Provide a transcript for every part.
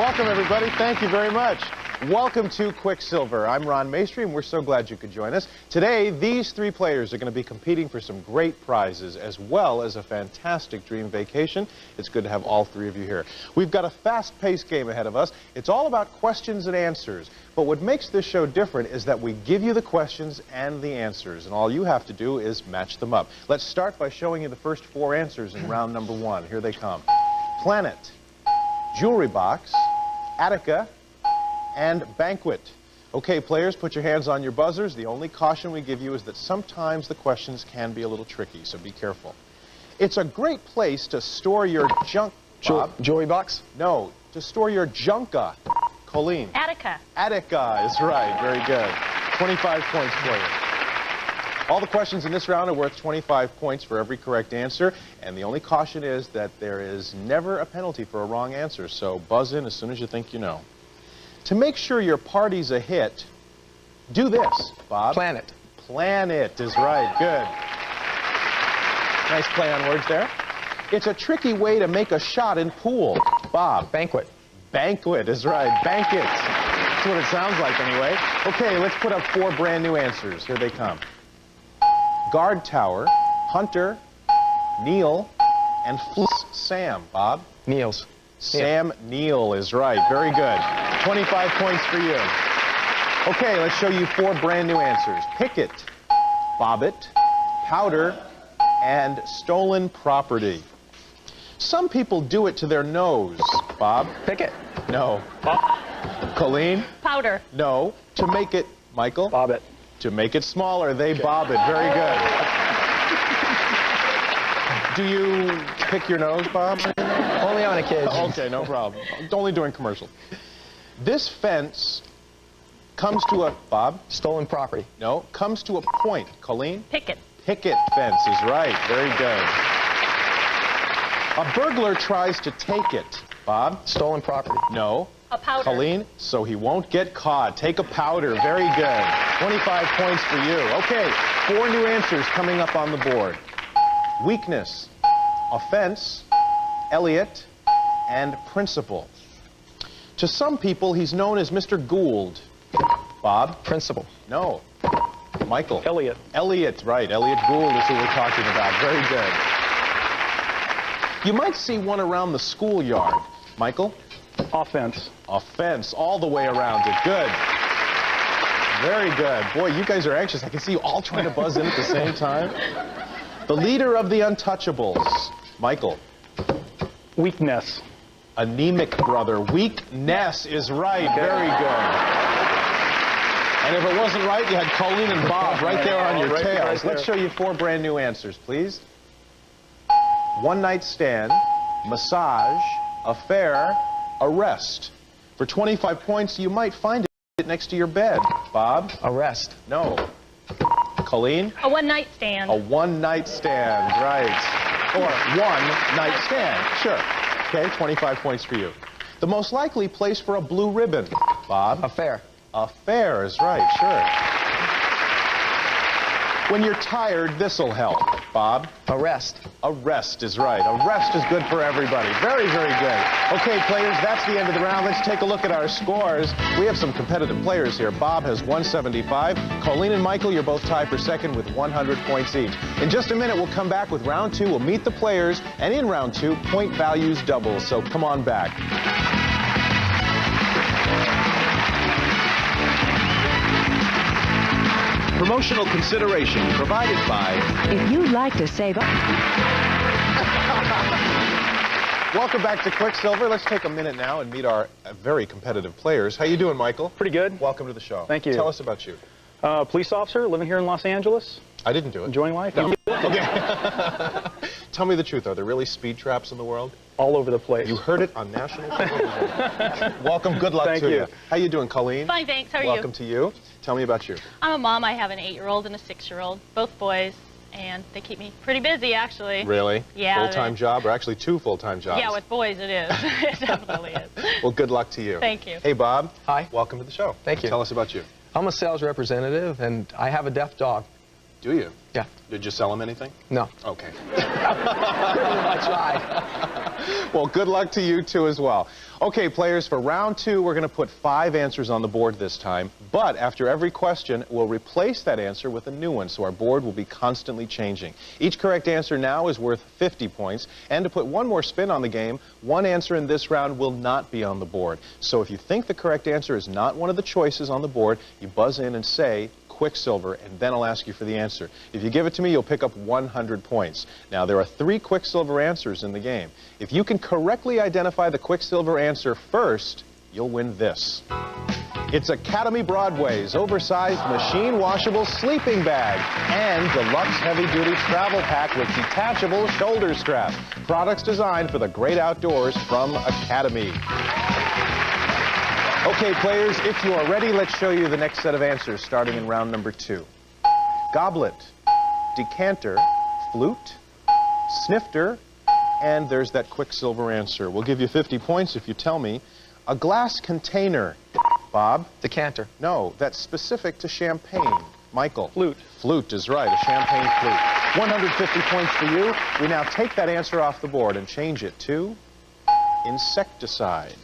Welcome, everybody. Thank you very much. Welcome to Quicksilver. I'm Ron Maestri, and we're so glad you could join us. Today, these three players are going to be competing for some great prizes, as well as a fantastic dream vacation. It's good to have all three of you here. We've got a fast-paced game ahead of us. It's all about questions and answers. But what makes this show different is that we give you the questions and the answers, and all you have to do is match them up. Let's start by showing you the first four answers in round number one. Here they come. Planet, jewelry box, Attica, and banquet. Okay, players, put your hands on your buzzers. The only caution we give you is that sometimes the questions can be a little tricky, so be careful. It's a great place to store your junk, Bob. Jewelry box? No, to store your junka. Colleen. Attica. Attica is right. Very good. 25 points for you. All the questions in this round are worth 25 points for every correct answer, and the only caution is that there is never a penalty for a wrong answer, so buzz in as soon as you think you know. To make sure your party's a hit, do this, Bob. Planet. Planet is right. Good. Nice play on words there. It's a tricky way to make a shot in pool. Bob. Banquet. Banquet is right. Banquet. That's what it sounds like anyway. Okay, let's put up four brand new answers. Here they come. Guard tower, Hunter, Neil, and Sam. Bob? Niels. Sam Neill is right. Very good. 25 points for you. Okay, let's show you four brand new answers. Picket, Bobbit, Powder, and stolen property. Some people do it to their nose. Bob? Picket. No. Colleen? Powder. No. To make it, Michael? Bobbit. To make it smaller, they bob it. Very good. Do you pick your nose, Bob? Only on occasion. Okay, no problem. Only doing commercials. This fence comes to a... Bob? Stolen property. No, comes to a point. Colleen? Picket. Picket fence is right. Very good. A burglar tries to take it. Bob? Stolen property. No. A powder. Colleen? So he won't get caught. Take a powder. Very good. 25 points for you. Okay, four new answers coming up on the board. Weakness, offense, Elliot, and principal. To some people, he's known as Mr. Gould. Bob? Principal. No. Michael? Elliot. Elliot, right. Elliot Gould is who we're talking about. Very good. You might see one around the schoolyard. Michael? Offense. Offense, all the way around it. Good. Very good. Boy, you guys are anxious. I can see you all trying to buzz in at the same time. The leader of the Untouchables. Michael? Weakness. Anemic brother. Weakness is right. Very good. And if it wasn't right, you had Colleen and Bob right there on your tails. Let's show you four brand new answers, please. One night stand, massage, affair, arrest. For 25 points, you might find it next to your bed. Bob? Arrest. No. Colleen? A one-night stand. A one-night stand, right. Or one-night stand, sure. Okay, 25 points for you. The most likely place for a blue ribbon. Bob? Affair. Affair is right, sure. When you're tired, this'll help. Bob? Arrest. Arrest is right. Arrest is good for everybody. Very, very good. Okay, players, that's the end of the round. Let's take a look at our scores. We have some competitive players here. Bob has 175. Colleen and Michael, you're both tied for second with 100 points each. In just a minute, we'll come back with round two. We'll meet the players, and in round two, point values double. So come on back. Promotional consideration provided by... If you'd like to save up... Welcome back to Quicksilver. Let's take a minute now and meet our very competitive players. How you doing, Michael? Pretty good. Welcome to the show. Thank you. Tell us about you. Police officer, living here in Los Angeles. I didn't do it. Enjoying life? No. Okay. Tell me the truth. Are there really speed traps in the world? All over the place. You heard it on national television. Welcome. Good luck Thank to you. you. How you doing, Colleen? Fine, thanks. How are you? Welcome to you. Tell me about you. I'm a mom. I have an 8-year-old and a 6-year-old, both boys, and they keep me pretty busy, actually. Really? Yeah. Full-time job, or actually 2 full-time jobs? Yeah, with boys it is. It definitely is. Well, good luck to you. Thank you. Hey, Bob. Hi. Welcome to the show. Thank you. Tell us about you. I'm a sales representative, and I have a deaf dog. Do you? Yeah. Did you sell him anything? No. Okay. I tried. Well, good luck to you, too, as well. Okay, players, for round 2, we're going to put 5 answers on the board this time. But after every question, we'll replace that answer with a new one, so our board will be constantly changing. Each correct answer now is worth 50 points. And to put one more spin on the game, one answer in this round will not be on the board. So if you think the correct answer is not one of the choices on the board, you buzz in and say Quicksilver, and then I'll ask you for the answer. If you give it to me, you'll pick up 100 points. Now, there are 3 Quicksilver answers in the game. If you can correctly identify the Quicksilver answer first, you'll win this. It's Academy Broadway's oversized machine-washable sleeping bag and deluxe heavy-duty travel pack with detachable shoulder strap. Products designed for the great outdoors from Academy. Okay, players, if you are ready, let's show you the next set of answers, starting in round number 2. Goblet, decanter, flute, snifter, and there's that Quicksilver answer. We'll give you 50 points if you tell me. A glass container. Bob? Decanter. No, that's specific to champagne. Michael? Flute. Flute is right, a champagne flute. 150 points for you. We now take that answer off the board and change it to insecticide.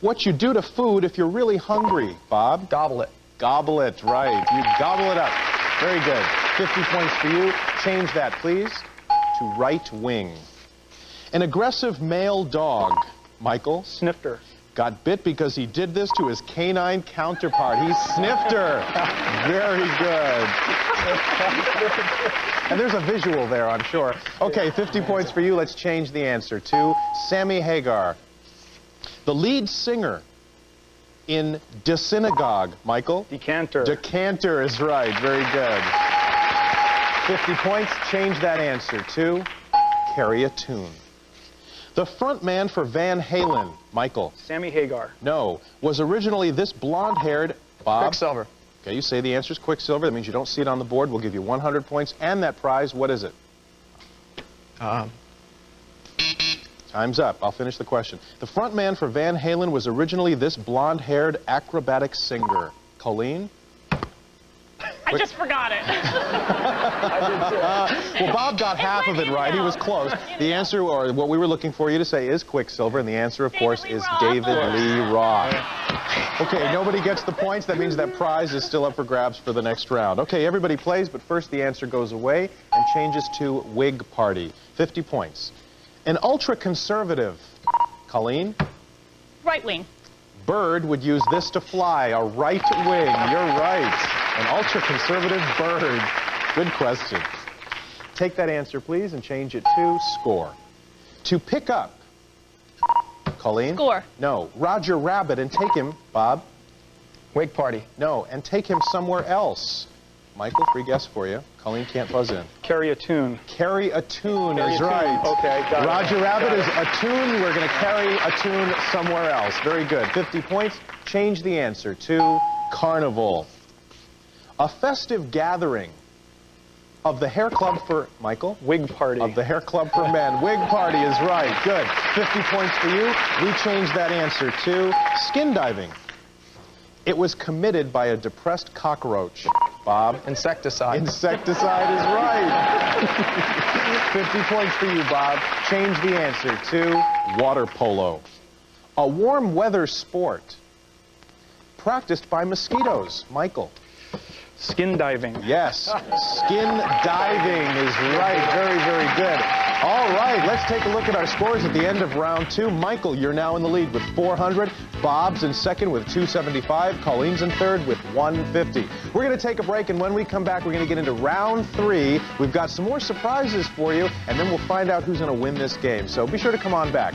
What you do to food if you're really hungry, Bob? Gobble it. Gobble it, right. You gobble it up. Very good. 50 points for you. Change that, please, to right wing. An aggressive male dog, Michael? Snifter. Got bit because he did this to his canine counterpart. He's Snifter. Very good. And there's a visual there, I'm sure. Okay, 50 points for you. Let's change the answer to Sammy Hagar. The lead singer in De Synagogue, Michael? Decanter. Decanter is right. Very good. 50 points. Change that answer to Carry a Tune. The front man for Van Halen, Michael? Sammy Hagar. No. Was originally this blonde-haired Bob? Quicksilver. Okay, you say the answer is Quicksilver. That means you don't see it on the board. We'll give you 100 points. And that prize, what is it? Time's up. I'll finish the question. The front man for Van Halen was originally this blonde-haired acrobatic singer. Colleen? I just forgot it. Well, Bob got half of it right. He was close. The answer, or what we were looking for you to say, is Quicksilver, and the answer, of course, is David Lee Roth. Okay, nobody gets the points. That means that prize is still up for grabs for the next round. Okay, everybody plays, but first the answer goes away and changes to Whig Party. 50 points. An ultra-conservative, Colleen? Right wing. Bird would use this to fly, a right wing. You're right. An ultra-conservative bird. Good question. Take that answer, please, and change it to score. To pick up, Colleen? Score. No. Roger Rabbit and take him, Bob? Whig Party. No, and take him somewhere else. Michael, free guess for you. Colleen can't buzz in. Carry a tune. Carry a tune Carry is a tune. right. Okay, got it. Roger Rabbit Got is a tune. We're going to carry a tune somewhere else. Very good. 50 points. Change the answer to carnival. A festive gathering of the hair club for Michael? Whig Party. Of the hair club for men. Whig Party is right. Good. 50 points for you. We changed that answer to skin diving. It was committed by a depressed cockroach. Bob? Insecticide. Insecticide is right. 50 points for you, Bob. Change the answer to water polo. A warm weather sport practiced by mosquitoes. Michael? Skin diving. Yes. Skin diving is right. Very, very good. All right, let's take a look at our scores at the end of round 2. Michael, you're now in the lead with 400. Bob's in second with 275. Colleen's in third with 150. We're going to take a break, and when we come back, we're going to get into round 3. We've got some more surprises for you, and then we'll find out who's going to win this game. So be sure to come on back.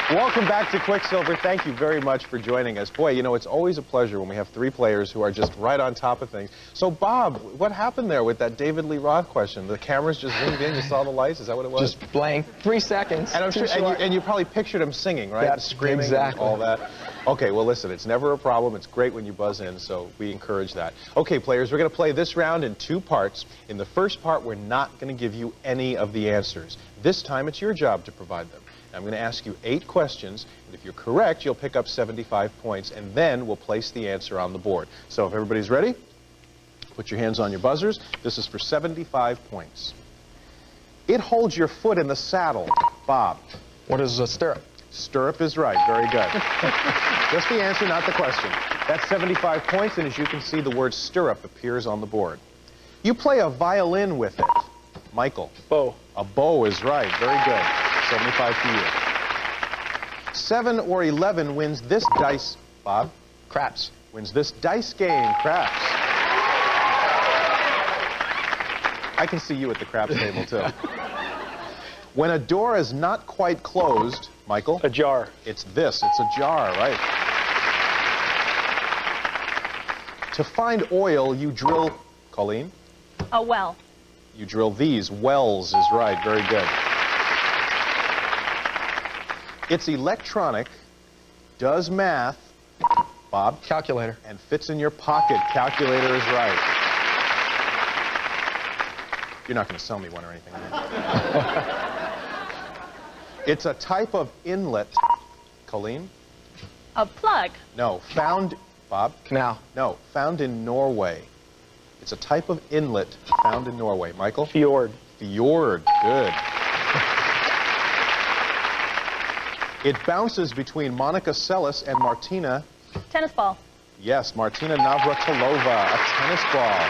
Welcome back to Quicksilver. Thank you very much for joining us. Boy, you know, it's always a pleasure when we have 3 players who are just right on top of things. So, Bob, what happened there with that David Lee Roth question? The cameras just zoomed in, you saw the lights? Is that what it was? Just blank. 3 seconds. And I'm sure, and you probably pictured him singing, right? Yeah, Screaming exactly. and all that. Okay, well, listen, it's never a problem. It's great when you buzz in, so we encourage that. Okay, players, we're going to play this round in 2 parts. In the first part, we're not going to give you any of the answers. This time, it's your job to provide them. I'm going to ask you 8 questions, and if you're correct, you'll pick up 75 points, and then we'll place the answer on the board. So if everybody's ready, put your hands on your buzzers. This is for 75 points. It holds your foot in the saddle. Bob. What is a stirrup? Stirrup is right. Very good. Just the answer, not the question. That's 75 points, and as you can see, the word stirrup appears on the board. You play a violin with it. Michael. Bow. A bow is right. Very good. 75 for you. 7 or 11 wins this dice. Bob. Craps. Wins this dice game. Craps. I can see you at the craps table, too. When a door is not quite closed, Michael. A jar. It's this. It's a jar, right. To find oil, you drill, Colleen? A well. You drill these. Wells is right. Very good. It's electronic, does math, Bob, Calculator. and fits in your pocket. Calculator is right. You're not going to sell me one or anything, are you? It's a type of inlet, Colleen? A plug. No, found, Bob? Canal. No, found in Norway. It's a type of inlet found in Norway. Michael? Fjord. Fjord. Good. It bounces between Monica Seles and Martina. Tennis ball. Yes, Martina Navratilova, a tennis ball.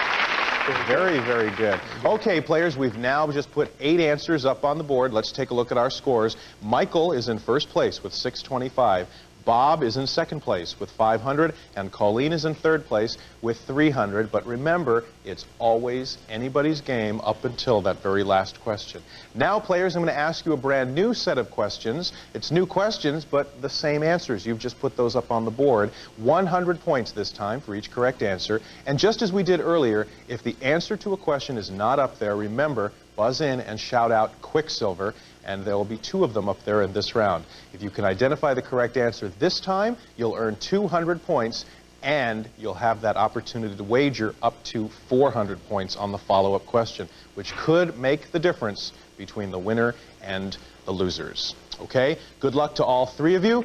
Very, very good. Okay, players, we've now just put 8 answers up on the board. Let's take a look at our scores. Michael is in first place with 625. Bob is in second place with 500, and Colleen is in third place with 300. But remember, it's always anybody's game up until that very last question. Now, players, I'm going to ask you a brand new set of questions. It's new questions, but the same answers. You've just put those up on the board. 100 points this time for each correct answer. And just as we did earlier, if the answer to a question is not up there, remember, buzz in and shout out Quicksilver, and there will be 2 of them up there in this round. If you can identify the correct answer this time, you'll earn 200 points, and you'll have that opportunity to wager up to 400 points on the follow-up question, which could make the difference between the winner and the losers. Okay? Good luck to all 3 of you.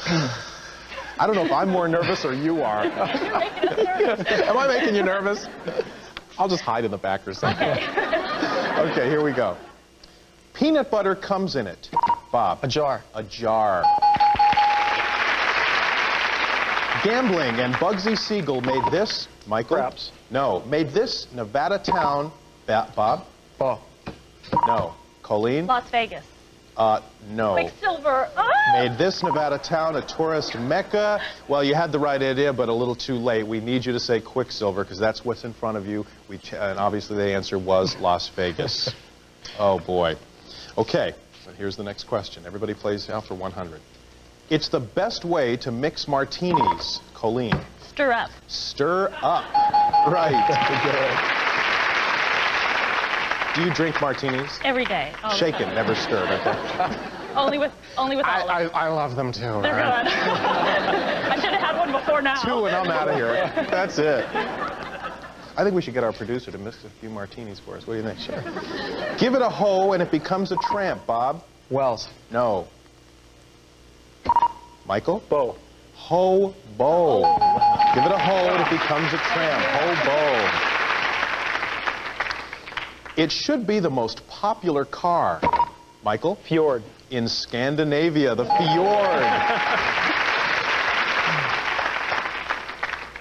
I don't know if I'm more nervous or you are. You're making us nervous. Am I making you nervous? I'll just hide in the back or something. Okay, here we go. Peanut butter comes in it. Bob. A jar. A jar. Gambling and Bugsy Siegel made this, Michael? Craps. No. Made this Nevada town, Bob? Ball. No. Colleen? Las Vegas. No. Quicksilver. Ah! Made this Nevada town a tourist mecca. Well, you had the right idea, but a little too late. We need you to say Quicksilver, because that's what's in front of you. And obviously the answer was Las Vegas. Oh, boy. Okay, but here's the next question. Everybody plays out for 100. It's the best way to mix martinis, Colleen. Stir up. Stir up. Right. Do you drink martinis? Every day. All the Shaken, time. never stirred, okay? Only with olive. I love them too. They're right? good. I should have had one before now. 2 and I'm out of here. That's it. I think we should get our producer to mix a few martinis for us. What do you think? Sure. Give it a hoe and it becomes a tramp, Bob. Wells. No. Michael? Bow. Hobo. Give it a hoe and it becomes a tramp. Hobo. It should be the most popular car. Michael? Fjord. In Scandinavia, the fjord.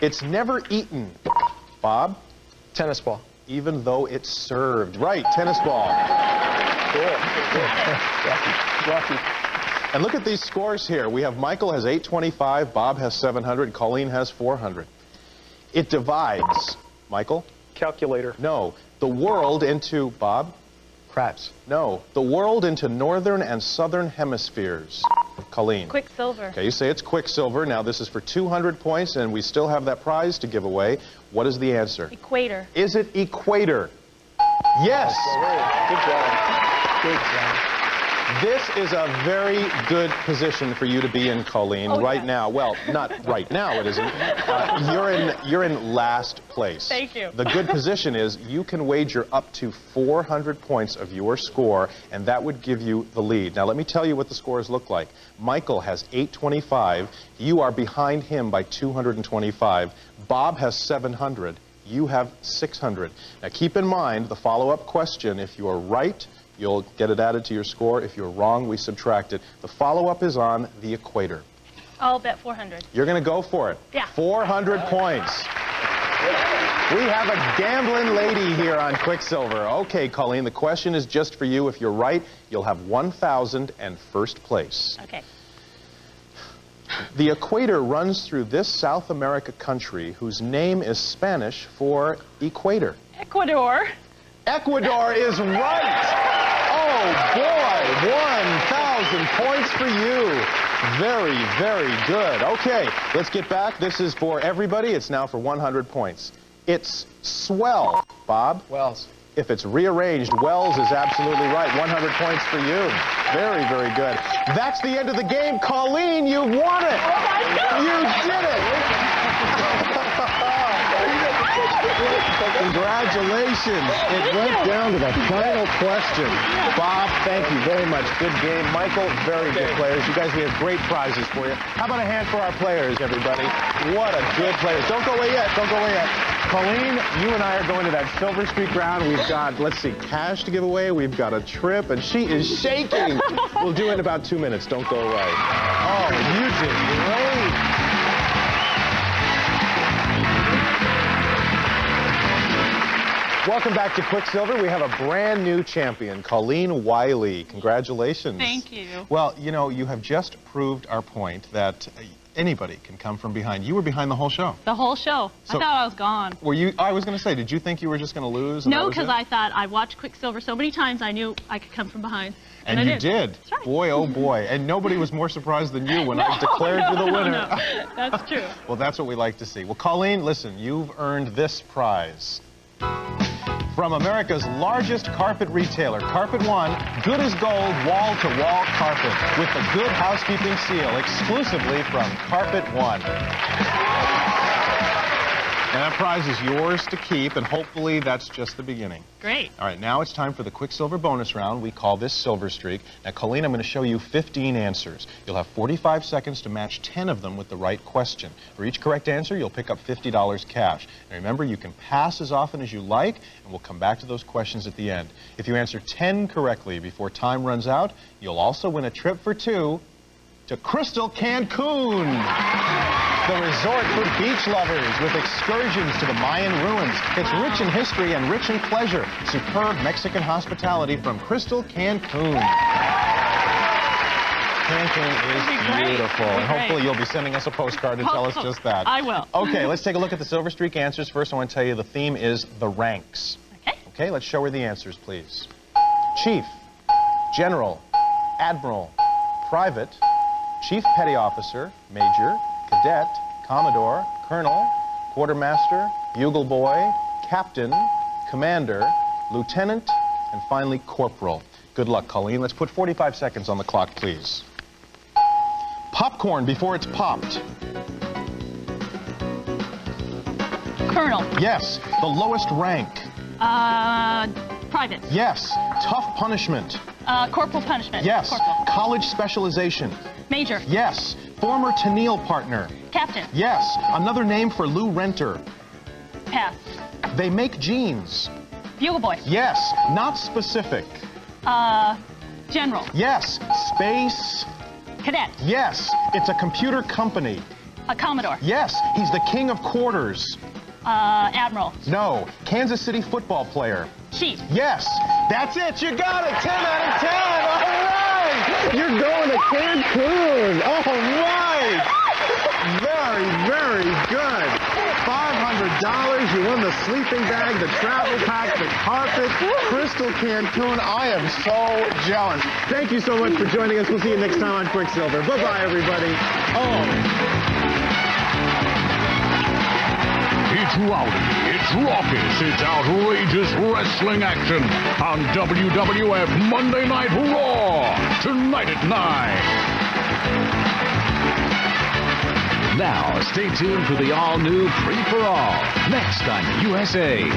It's never eaten. Bob? Tennis ball. Even though it's served. Right, tennis ball. Cool. Lucky. And look at these scores here. We have Michael has 825, Bob has 700, Colleen has 400. It divides. Michael? Calculator. No. The world into, Bob? Craps. No. The world into northern and southern hemispheres. Colleen? Quicksilver. Okay, you say it's Quicksilver. Now this is for 200 points, and we still have that prize to give away. What is the answer? Equator. Is it equator? Yes. Good job. Good job. This is a very good position for you to be in, Colleen, right now. Well, not right now, it isn't. You're in last place. Thank you. The good position is you can wager up to 400 points of your score, and that would give you the lead. Now, let me tell you what the scores look like. Michael has 825. You are behind him by 225. Bob has 700. You have 600. Now, keep in mind the follow-up question. If you are right, you'll get it added to your score. If you're wrong, we subtract it. The follow-up is on the equator. I'll bet 400. You're going to go for it. Yeah. 400 points. We have a gambling lady here on Quicksilver. Okay, Colleen, the question is just for you. If you're right, you'll have 1,000 and first place. Okay. The equator runs through this South America country whose name is Spanish for equator. Ecuador. Ecuador is right. Oh, boy, 1,000 points for you. Very, very good. Okay, let's get back. This is for everybody. It's now for 100 points. It's swell. Bob? Wells. If it's rearranged, Wells is absolutely right. 100 points for you. Very, very good. That's the end of the game. Colleen, you won it. Oh, my God. You did it. Congratulations. It went down to the final question. Bob, thank you very much. Good game. Michael, very good players. You guys, we have great prizes for you. How about a hand for our players, everybody? What a good players. Don't go away yet. Don't go away yet. Colleen, you and I are going to that Silver Streak round. We've got, let's see, cash to give away. We've got a trip, and she is shaking. We'll do it in about 2 minutes. Don't go away. Oh, you did great. Welcome back to Quicksilver. We have a brand new champion, Colleen Wiley. Congratulations. Thank you. Well, you know, you have just proved our point that anybody can come from behind. You were behind the whole show. The whole show. So- I thought I was gone. Were you? I was going to say, did you think you were just going to lose? and that No, was because it? I thought I watched Quicksilver so many times I knew I could come from behind. And I you did. That's right. Boy, oh boy. And nobody was more surprised than you when I No, declared you the winner. No, that's true. Well, that's what we like to see. Well, Colleen, listen, you've earned this prize. From America's largest carpet retailer, Carpet One, good as gold wall-to-wall carpet with the Good Housekeeping seal exclusively from Carpet One. And that prize is yours to keep, and hopefully that's just the beginning. Great. All right, now it's time for the Quicksilver bonus round. We call this Silver Streak. Now, Colleen, I'm going to show you 15 answers. You'll have 45 seconds to match 10 of them with the right question. For each correct answer, you'll pick up $50 cash. And remember, you can pass as often as you like, and we'll come back to those questions at the end. If you answer 10 correctly before time runs out, you'll also win a trip for two to Crystal Cancun, the resort for beach lovers with excursions to the Mayan ruins. It's rich in history and rich in pleasure. Superb Mexican hospitality from Crystal Cancun. Cancun is beautiful, and hopefully you'll be sending us a postcard to tell us just that. I will. Okay, let's take a look at the Silver Streak answers. First, I want to tell you the theme is the ranks. Okay. Okay, let's show her the answers, please. Chief, General, Admiral, Private, Chief Petty Officer, Major, Cadet, Commodore, Colonel, Quartermaster, Bugle Boy, Captain, Commander, Lieutenant, and finally Corporal. Good luck, Colleen. Let's put 45 seconds on the clock, please. Popcorn before it's popped. Colonel. Yes. The lowest rank. Private. Yes. Tough punishment. Corporal punishment. Yes. Corporal. College specialization. Major. Yes. Former Tennille partner. Captain. Yes. Another name for Lou Renter. Pass. They make jeans. Bugle Boy. Yes. Not specific. General. Yes. Space. Cadet. Yes. It's a computer company. Commodore. Yes. He's the king of quarters. Admiral. No. Kansas City football player. Chief. Yes. That's it. You got it. 10 out of 10. All right. You're going to Cancun. All right. Very, very good. $500. You won the sleeping bag, the travel pack, the carpet, Crystal Cancun. I am so jealous. Thank you so much for joining us. We'll see you next time on Quicksilver. Bye-bye, everybody. Oh. It's rowdy, it's raucous, it's outrageous wrestling action on WWF Monday Night Raw, tonight at 9. Now, stay tuned for the all-new Free-for-All, next on USA.